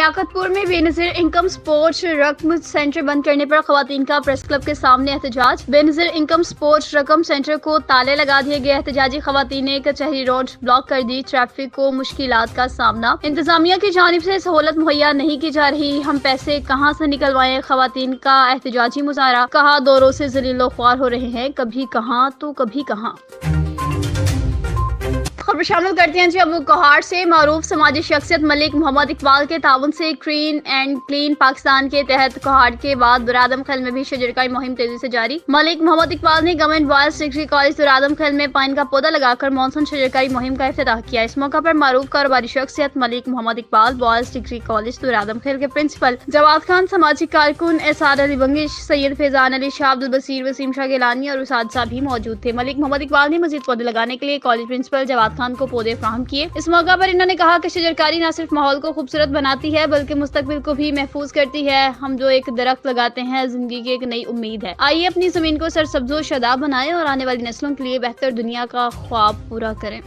लियाकत पुर में Benazir income sports रकम सेंटर बंद करने पर खवातीन का प्रेस क्लब के सामने एहतजाज। बेनज़ीर इनकम स्पोर्ट्स रकम सेंटर को ताले लगा दिए गए। एहतजाजी खवातीन ने कचहरी रोड ब्लॉक कर दी। ट्रैफिक को मुश्किलात का सामना। इंतजामिया की जानिब से सहूलत मुहैया नहीं की जा रही। हम पैसे कहाँ से निकलवाएं? खवातीन का एहतजाजी मुजाहरा। कहा दौरों से जलीलो ख्वार हो रहे हैं, कभी कहाँ तो कभी कहाँ। खबर शामिल करते हैं जी अब कोहाट से मारूफ समाजी शख्सियत मलिक मोहम्मद इकबाल के ताउन से क्लीन एंड क्लीन पाकिस्तान के तहत कोहाट के बाद दुरादम खेल में भी शजरकारी मुहिम तेजी से जारी। मलिक मोहम्मद इकबाल ने government boys degree college Duradam खेल में पाइन का पौधा लगाकर मॉनसून शजरकारी मुहिम का इफ्तिताह किया। इस मौका पर मारूफ कारोबारी शख्सियत Malik Mohammad Iqbal, boys degree college Duradam Khel के प्रिंसिपल जवाद खान, समाजी कारकुन एसाद अली बंगिश, सैयद फैजान अली शाह, अब्दुल बसीर, वसीम शाह गिलानी और उसातिज़ा भी मौजूद थे। मलिक मोहम्मद इकबाल ने मजीद पौधे लगाने के लिए कॉलेज प्रिंसिपल जवाद खान को पौधे फराहम किए। इस मौका पर इन्होंने कहा कि शजरकारी न सिर्फ माहौल को खूबसूरत बनाती है बल्कि मुस्तकबिल को भी महफूज करती है। हम जो एक दरख्त लगाते हैं जिंदगी की एक नई उम्मीद है। आइए अपनी जमीन को सरसब्जो शादाब बनाएं और आने वाली नस्लों के लिए बेहतर दुनिया का ख्वाब पूरा करें।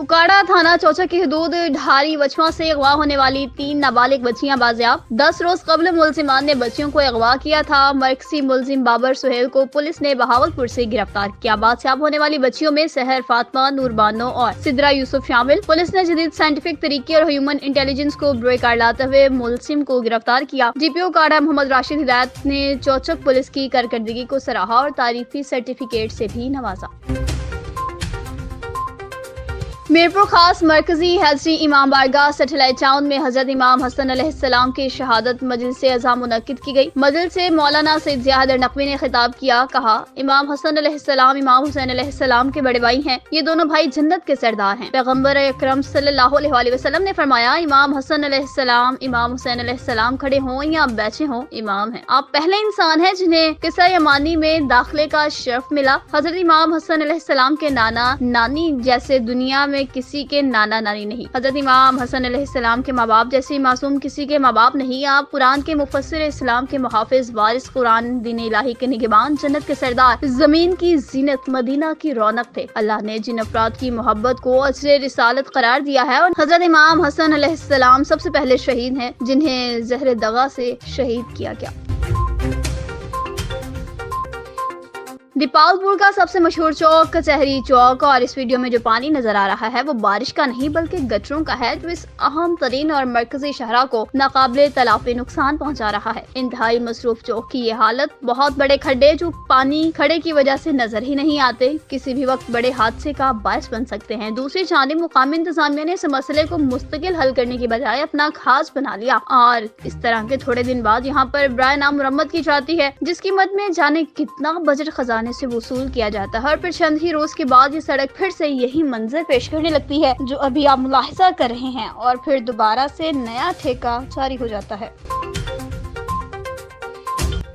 उकाड़ा थाना चौचा की हदूद ढारी वचवा से अगवा होने वाली 3 नाबालिग बच्चियां बाजियाब। 10 रोज कबल मुलजिमान ने बच्चियों को अगवा किया था। मरकजी मुलजिम बाबर सुहेल को पुलिस ने बहावलपुर से गिरफ्तार किया। बाजियाब होने वाली बच्चियों में सहर फातमा, नूर बानो और सिद्रा यूसुफ शामिल। पुलिस ने जदीद साइंटिफिक तरीके और ह्यूमन इंटेलिजेंस को बुरेकार लाते हुए मुलजिम को गिरफ्तार किया। DPO उकाड़ा मोहम्मद राशिद हिदायत ने चौचक पुलिस की कारकर्दगी को सराहा और तारीफी सर्टिफिकेट से भी नवाजा। मीरपुर खास मरकजी हजरी इमाम बारगाह सैटेलाइट टाउन में हजरत इमाम हसन अलैहिस्सलाम की शहादत मजलिस अज़ा मुनक्किद की गई। मजलिस से मौलाना सैयद ज़ियाद नकवी ने खिताब किया। कहा इमाम हसन अलैहिस्सलाम इमाम हुसैन अलैहिस्सलाम के बड़े भाई हैं। ये दोनों भाई जन्नत के सरदार हैं। पैगम्बर अकरम सल्लल्लाहु अलैहि वसल्लम ने फरमाया इमाम हसन अलैहिस्सलाम इमाम हुसैन अलैहिस्सलाम खड़े हों या बैठे हों इमाम हैं। आप पहले इंसान हैं जिन्हें किस्सा यमानी में दाखिले का शर्फ मिला। हजरत इमाम हसन अलैहिस्सलाम के नाना नानी जैसे दुनिया में किसी के नाना नानी नहीं। हजरत इमाम हसन अलैहिस्सलाम के माँ बाप जैसे मासूम किसी के माँ बाप नहीं। आप कुरान के मुफस्सिर, इस्लाम के मुहाफिज, वारिस कुरान, दीन इलाही के निगहबान, जन्नत के सरदार, जमीन की जीनत, मदीना की रौनक थे। अल्लाह ने जिन अफराद की मोहब्बत को अजर रिसालत करार दिया है और हजरत इमाम हसन अलैहिस्सलाम सबसे पहले शहीद हैं जिन्हें जहर दगा से शहीद किया गया। दीपालपुर का सबसे मशहूर चौक कचहरी चौक और इस वीडियो में जो पानी नजर आ रहा है वो बारिश का नहीं बल्कि गटरों का है जो इस अहम तरीन और मरकजी शहरा को नाकाबिले तलाफी नुकसान पहुंचा रहा है। इंतहाई मसरूफ चौक की ये हालत, बहुत बड़े खड्डे जो पानी खड़े की वजह से नजर ही नहीं आते, किसी भी वक्त बड़े हादसे का बायस बन सकते हैं। दूसरी जानिब मुकामी इंतजामिया ने इस मसले को मुस्तकिल हल करने की बजाय अपना खास बना लिया और इस तरह के थोड़े दिन बाद यहाँ पर बराए नाम मुरम्मत की जाती है जिसकी मद में जाने कितना बजट खजाने से वसूल किया जाता है और फिर चंद ही रोज के बाद ये सड़क फिर से यही मंजर पेश करने लगती है जो अभी आप मुलाहिजा कर रहे हैं और फिर दोबारा से नया ठेका जारी हो जाता है।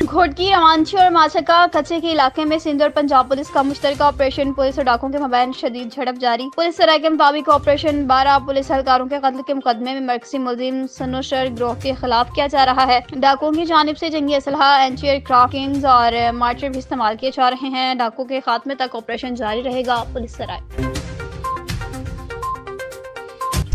घोटकी, रवांची और माछका कच्चे के इलाके में सिंध और पंजाब पुलिस का मुश्तरका ऑपरेशन। पुलिस और डाकुओं के मबैन शदीद झड़प जारी। पुलिस सराय के मुताबिक ऑपरेशन 12 पुलिस एहलकारों के कत्ल के मुकदमे में मरकजी मुलजिम सनोशर गिरोह के खिलाफ किया जा रहा है। डाकुओं की जानिब से जंगी असलहा, एंटी एयरक्राफ्ट किंग्स और मार्टर भी इस्तेमाल किए जा रहे हैं। डाकुओं के खात्मे तक ऑपरेशन जारी रहेगा। पुलिस सराय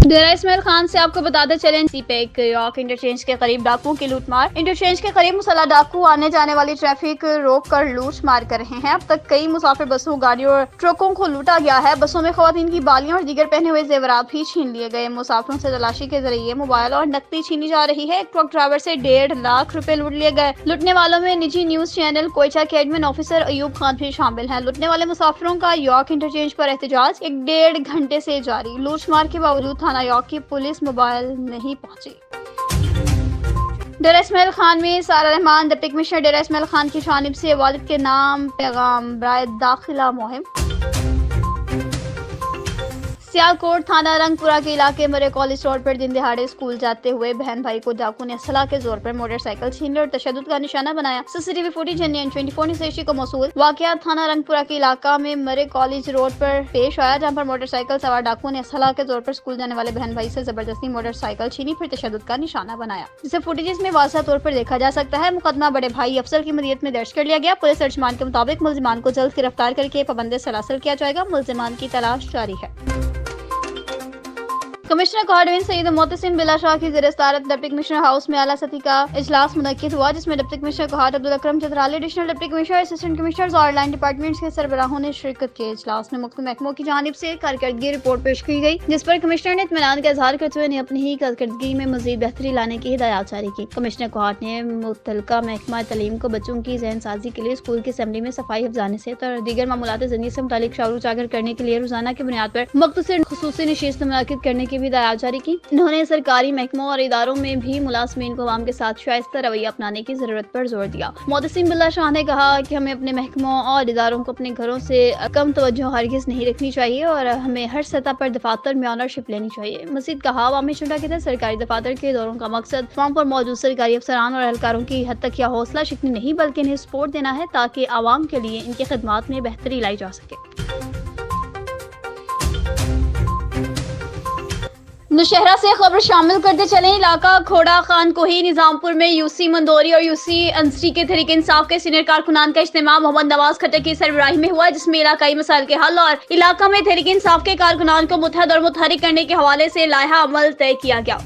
डेरा इस्माइल खान से आपको बताते चलें सीपेक यॉर्क इंटरचेंज के करीब डाकुओं की लूटमार। इंटरचेंज के करीब मुसल्लह डाकू आने जाने वाली ट्रैफिक रोक कर लूट मार कर रहे हैं। अब तक कई मुसाफिर बसों, गाड़ियों और ट्रकों को लूटा गया है। बसों में खवातीन की बालियां और दीगर पहने हुए जेवरात भी छीन लिए गए। मुसाफिरों से तलाशी के जरिए मोबाइल और नकदी छीनी जा रही है। एक ट्रक ड्राइवर से 1.5 लाख रुपए लूट लिए गए। लुटने वालों में निजी न्यूज चैनल कोयचा के एडमिन ऑफिसर अयूब खान भी शामिल है। लुटने वाले मुसाफिरों का यॉर्क इंटरचेंज पर एहतजाज 1.5 घंटे से जारी। लूटमार के बावजूद थाना यॉर्क की पुलिस मोबाइल नहीं पहुंची। डेरा इस्माइल खान में सारा रहमान डिप्टी कमिश्नर डेरा इस्माइल खान की जानिब से वालिद के नाम पैगाम बराए दाखिला मुहिम। सियालकोट थाना रंगपुरा के इलाके मरे कॉलेज रोड पर दिन दिहाड़े स्कूल जाते हुए बहन भाई को डाकू ने असला के जोर पर मोटरसाइकिल छीन ली और तशद्दुद का निशाना बनाया। CCTV footage Indian 24 news Asia को मौसूल। वाकया थाना रंगपुरा के इलाका में मरे कॉलेज रोड पर पेश आया जहां पर मोटरसाइकिल सवार डाकू ने असला के जोर पर स्कूल जाने वाले बहन भाई से जबरदस्ती मोटरसाइकिल छीनी फिर तशद्दुद का निशाना बनाया, जिसे फुटेज में वाज़ह तौर पर देखा जा सकता है। मुकदमा बड़े भाई अफसर की मदीयत में दर्ज कर लिया गया। पुलिस तर्जमान के मुताबिक मुलजिमान को जल्द गिरफ्तार करके पाबंदी सलासल किया जाएगा। मुलजिमान की तलाश जारी है। कमिश्नर कोहाट सईद मोहतसिम बिला शाह की ज़ेर सदारत डिप्टी कमिश्नर हाउस में आला सतही का इजलास मुनक्किद हुआ, जिसमें deputy commissioner Kohat Abdul Akram Chitrali, additional deputy commissioner, assistant commissioners और लाइन डिपार्टमेंट्स के सरबराहों ने शिरकत की। इजलास में मुख्तलिफ महकमों की जानिब से कारकर्दगी रिपोर्ट पेश की गई, जिस पर कमिश्नर ने इत्मीनान का इजहार करते हुए अपनी ही कारकर्दगी में मजीद बेहतरी लाने की हिदायत जारी की। कमिश्नर कोहाट ने मुतल्लिका महकमा तालीम को बच्चों की ज़हन साजी के लिए स्कूल की असेंबली में सफाई अफजाने से और दीगर मामूलात ज़िंदगी से मुतालिक शऊर उजागर करने के लिए रोजाना की बुनियाद पर मुख्तसर खुसूसी नशिस्त मुनाकिद करने की भी हिदायत जारी की। उन्होंने सरकारी महकमों और इदारों में भी मुलाजमीन को आवाम के साथ शाइस्ता रवैया अपनाने की जरूरत पर जोर दिया। मोहतसिम बिल्ला शाह ने कहा कि हमें अपने महकमों और इदारों को अपने घरों से कम तवज्जो हरगिज नहीं रखनी चाहिए और हमें हर सतह पर दफातर में ऑनरशिप लेनी चाहिए। मजीद कहा, अवामी चुनाव के तहत सरकारी दफातर के दौरों का मकसद फॉर्म पर मौजूद सरकारी अफसरान और एहलकारों की हद तक या हौसला शिकनी नहीं बल्कि इन्हें सपोर्ट देना है ताकि आवाम के लिए इनकी खिदमात में बेहतरी लाई जा सके। नौशहरा से खबर शामिल करते चले, इलाका खोड़ा खान कोही निजामपुर में यूसी मंदोरी और यूसी अंसरी के तहरीक इंसाफ के सीनियर कारकुनान का इज्तिमा मोहम्मद नवाज खट्टर की सरबराही में हुआ, जिसमें इलाकाई मसाइल के हल और इलाका में तहरीक इंसाफ के कारकुनान को मुत्तहद और मुतहरिक करने के हवाले से लायहा अमल तय किया गया।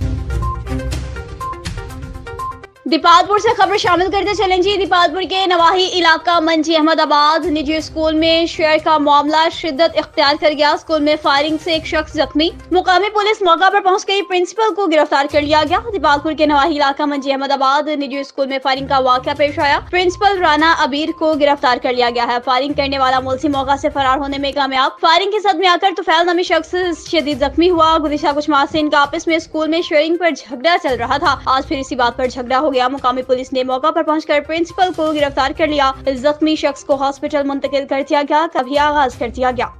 दीपालपुर से खबर शामिल करते चलें जी, दीपालपुर के नवाही इलाका मंजी अहमदाबाद निजी स्कूल में शेयर का मामला शिद्दत इख्तियार कर गया। स्कूल में फायरिंग से एक शख्स जख्मी, मुकामी पुलिस मौका पर पहुंच गई, प्रिंसिपल को गिरफ्तार कर लिया गया। दीपालपुर के नवाही इलाका मंजी अहमदाबाद निजी स्कूल में फायरिंग का वाकया पेश आया, प्रिंसिपल राना अबीर को गिरफ्तार कर लिया गया है। फायरिंग करने वाला मुलजिम मौका से फरार होने में कामयाब। फायरिंग के सदमे आकर तुफैल नामी शख्स शदीद जख्मी हुआ। गुज़िश्ता कुछ माह से इनका आपस में स्कूल में शेयरिंग पर झगड़ा चल रहा था, आज फिर इसी बात पर झगड़ा हो गया। मुकामी पुलिस ने मौका पर पहुंचकर प्रिंसिपल को गिरफ्तार कर लिया। जख्मी शख्स को हॉस्पिटल मुंतकिल कर दिया गया, कभी आगाज कर दिया गया।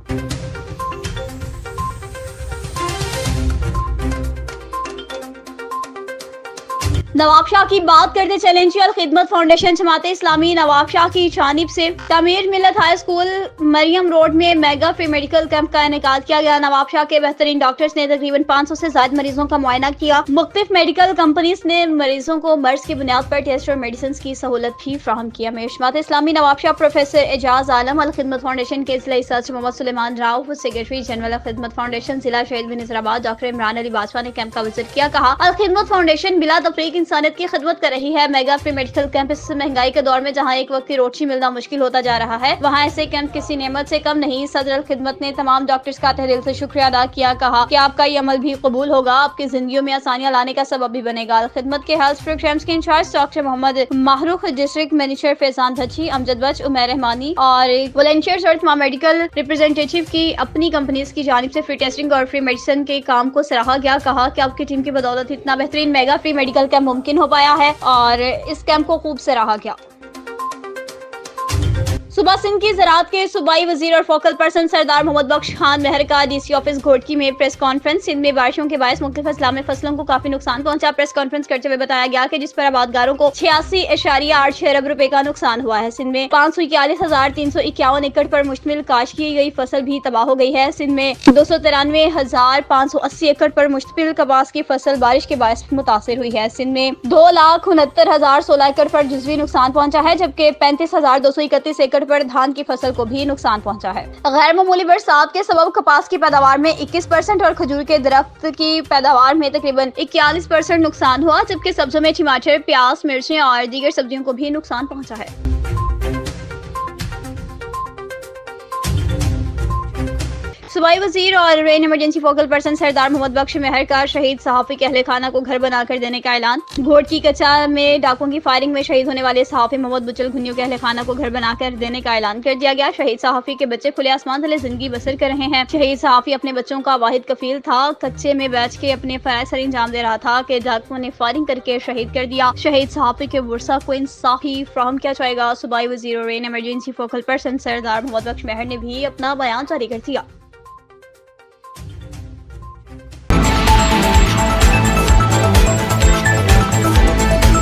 नवाब शाह की बात करते चलें जी, अल खिदमत फाउंडेशन जमात इस्लामी नवाब शाह की जानिब से तामीर मिलत हाई स्कूल मरियम रोड में मेगा फ्री मेडिकल कैंप का इनेकाद किया गया। नवाब शाह के बेहतरीन डॉक्टर्स ने तकरीबन 500 से ज्यादा मरीजों का मुआयना किया। मुख्तलिफ मेडिकल कंपनीज ने मरीजों को मर्ज की बुनियाद पर टेस्ट और मेडिसिन की सहूलत भी फ्राहम किया। जमात इस्लामी नवाब शाह प्रोफेसर एजाज आलम, अल खिदमत फाउंडेशन के जिला सदर मोहम्मद सुलेमान राव, सेक्रेटरी जनरल अल खिदमत फाउंडेशन जिला शहीद बिन नज़ीराबाद डॉक्टर इमरान अली बाजवा ने कैंप का विजिट किया। कहा, अल खिदमत फाउंडेशन बिला तफरीक इंसानियत की खिदमत कर रही है। मेगा फ्री मेडिकल कैंप इस महंगाई के दौर में जहां एक वक्त की रोटी मिलना मुश्किल होता जा रहा है, वहां ऐसे कैंप किसी नेमत से कम नहीं। सदर अल खिदमत ने तमाम डॉक्टर्स का तहे दिल से शुक्रिया अदा किया। कहा कि आपका ये अमल भी कबूल होगा, आपकी जिंदगियों में आसानियां लाने का सबब भी बनेगा। अल खिदमत के हेल्थ प्रोग्राम्स के incharge doctor Mohammad Mahrukh, district manager Faizan Dhachi, Amjad Bach, Umair Rahmani और वॉलंटियर्स और तमाम मेडिकल रिप्रेजेंटेटिव की अपनी कंपनीज की जानिब से फ्री टेस्टिंग और फ्री मेडिसिन के काम को सराहा गया। कहा कि आपकी टीम की बदौलत इतना बेहतरीन मेगा फ्री मेडिकल कैंप मुमकिन हो पाया है और इस कैंप को खूब सराहा गया। सुबह सिंध की ज़राअत के सूबाई वजीर और फोकल पर्सन सरदार मोहम्मद बख्श खान महर का डीसी ऑफिस घोटकी में प्रेस कॉन्फ्रेंस। सिंध में बारिशों के बायस मुख्तलिफ अजला में फसलों को काफी नुकसान पहुंचा। प्रेस कॉन्फ्रेंस करते हुए बताया गया कि जिस पर आबादगारों को 86.86 अरब रुपए का नुकसान हुआ है। सिंध में 541,351 एकड़ पर मुश्तमिल काश की गई फसल भी तबाह हो गई है। सिंध में 293,580 एकड़ पर मुश्तमिल कपास की फसल बारिश के बायस मुतासिर हुई है। सिंध में 2,69,016 एकड़ पर जुज़वी नुकसान पहुंचा है, जबकि 35,231 एकड़ पर धान की फसल को भी नुकसान पहुंचा है। गैर मामूली बरसात के सबब कपास की पैदावार में 21% और खजूर के दरख्त की पैदावार में तकरीबन 41% नुकसान हुआ, जबकि सब्जियों में टमाटर, प्याज, मिर्चें और दीगर सब्जियों को भी नुकसान पहुंचा है। सूबाई वजीर और रेन इमरजेंसी फोकल पर्सन सरदार मोहम्मद बख्श महर का शहीद सहाफ़ी के अहले खाना को घर बनाकर देने का ऐलान। घोटकी कच्चा में डाकुओं की फायरिंग में शहीद होने वाले सहाफ़ी मोहम्मद बुचल घुन्नियों के अहले खाना को घर बनाकर देने का ऐलान कर दिया गया। शहीद सहाफ़ी के बच्चे खुले आसमान तले जिंदगी बसर कर रहे हैं। शहीद सहाफ़ी अपने बच्चों का वाहिद कफील था, कच्चे में बैठ के अपने फराइज़ सर अंजाम दे रहा था कि डाकुओं ने फायरिंग करके शहीद कर दिया। शहीद सहाफ़ी के वर्सा को इंसाफ ही फ्राहम किया जाएगा। सूबाई वजीर और रेन इमरजेंसी फोकल पर्सन सरदार मोहम्मद बख्श महर ने भी अपना बयान जारी कर दिया।